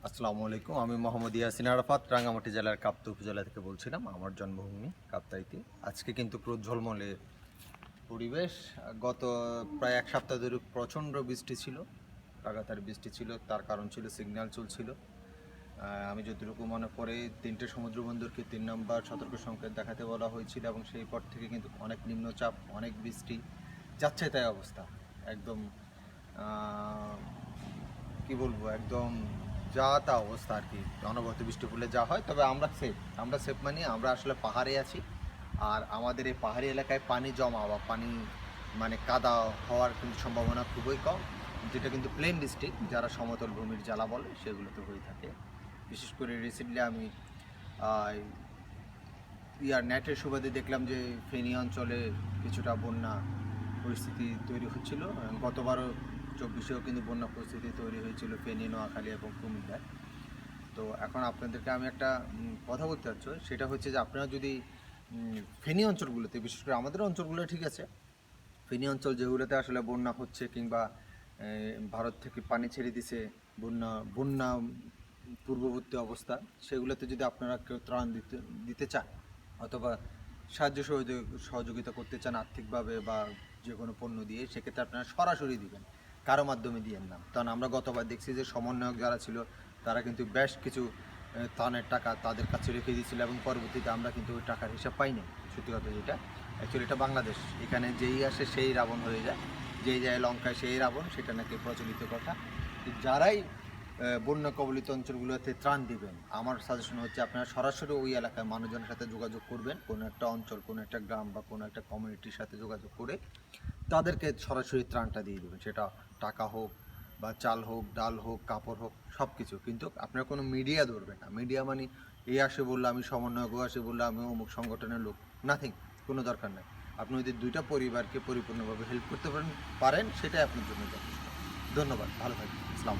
আসসালামু আলাইকুম। আমি মোহাম্মদ ইয়াসিন আরাফাত, রাঙ্গামাটি জেলার কাপ্তা উপজেলা থেকে বলছিলাম। আমার জন্মভূমি কাপ্তাইতে। আজকে কিন্তু ঝলমলে পরিবেশ। গত প্রায় এক সপ্তাহ ধরে প্রচণ্ড বৃষ্টি ছিল, লাগাতার বৃষ্টি ছিল। তার কারণ ছিল সিগন্যাল চলছিল। আমি যতটুকু মনে পড়ে 3টে সমুদ্র বন্দরকে 3 নম্বর সতর্ক সংকেত দেখাতে বলা হয়েছিল, এবং সেই পর থেকে কিন্তু অনেক নিম্নচাপ, অনেক বৃষ্টি যাচ্ছে তাই অবস্থা। একদম কি বলবো, একদম যা তা অবস্থা আর কি। অনবরত বৃষ্টি পড়লে যা হয়, তবে আমরা সেফ মানে আমরা আসলে পাহাড়ে আছি। আর আমাদের এই পাহাড়ি এলাকায় পানি জমা বা পানি মানে কাদা হওয়ার কিন্তু সম্ভাবনা খুবই কম, যেটা কিন্তু প্লেন ডিস্ট্রিক্ট, যারা সমতল ভূমির জ্বালা বলে সেগুলোতে হয়ে থাকে। বিশেষ করে রিসেন্টলি আমি নেটের সুবাদে দেখলাম যে ফেনী অঞ্চলে কিছুটা বন্যা পরিস্থিতি তৈরি হচ্ছিল। গতবারও 24-এও কিন্তু বন্যা পরিস্থিতি তৈরি হয়েছিল ফেনী, নোয়াখালী এবং কুমিল্লায়। তো এখন আপনাদেরকে আমি একটা কথা বলতে চাচ্ছি, সেটা হচ্ছে যে আপনারা যদি ফেনী অঞ্চলগুলোতে, বিশেষ করে আমাদের অঞ্চলগুলো ঠিক আছে, ফেনী অঞ্চল যেগুলোতে আসলে বন্যা হচ্ছে কিংবা ভারত থেকে পানি ছেড়ে দিছে, বন্যা বন্যা পূর্ববর্তী অবস্থা, সেগুলোতে যদি আপনারা কেউ ত্রাণ দিতে চান অথবা সহযোগিতা করতে চান আর্থিকভাবে বা যে কোনো পণ্য দিয়ে, সেক্ষেত্রে আপনারা সরাসরি দিবেন, কারো মাধ্যমে দিয়েন না। কারণ আমরা গতবার দেখছি যে সমন্বয়ক যারা ছিল তারা কিন্তু বেশ কিছু ত্রাণের টাকা তাদের কাছে রেখে দিয়েছিল, এবং পরবর্তীতে আমরা কিন্তু ওই টাকার হিসাব পাই নাই। সত্যি কথা যেটা, অ্যাকচুয়ালি এটা বাংলাদেশ, এখানে যেই আসে সেই রাবণ হয়ে যায়, যেই যায় লঙ্কায় সেই রাবণ, সেটা নাকি প্রচলিত কথা। যারাই বন্যা কবলিত অঞ্চলগুলোতে ত্রাণ দিবেন, আমার সাজেশন হচ্ছে আপনারা সরাসরি ওই এলাকার মানুষজনের সাথে যোগাযোগ করবেন। কোনো একটা অঞ্চল, কোনো একটা গ্রাম বা কোনো একটা কমিউনিটির সাথে যোগাযোগ করে তাদেরকে সরাসরি ত্রাণটা দিয়ে দেবেন। সেটা টাকা হোক বা চাল হোক, ডাল হোক, কাপড় হোক, সব কিছু। কিন্তু আপনার কোনো মিডিয়া ধরবেন না। মিডিয়া মানে এই আসে বললো আমি সমন্বয়ক, ও আসে বললো আমি অমুক সংগঠনের লোক, নাথিং, কোনো দরকার নেই। আপনি ওদের দুইটা পরিবারকে পরিপূর্ণভাবে হেল্প করতে পারেন, সেটাই আপনার জন্য যথেষ্ট। ধন্যবাদ, ভালো থাকবেন। আসসালাম।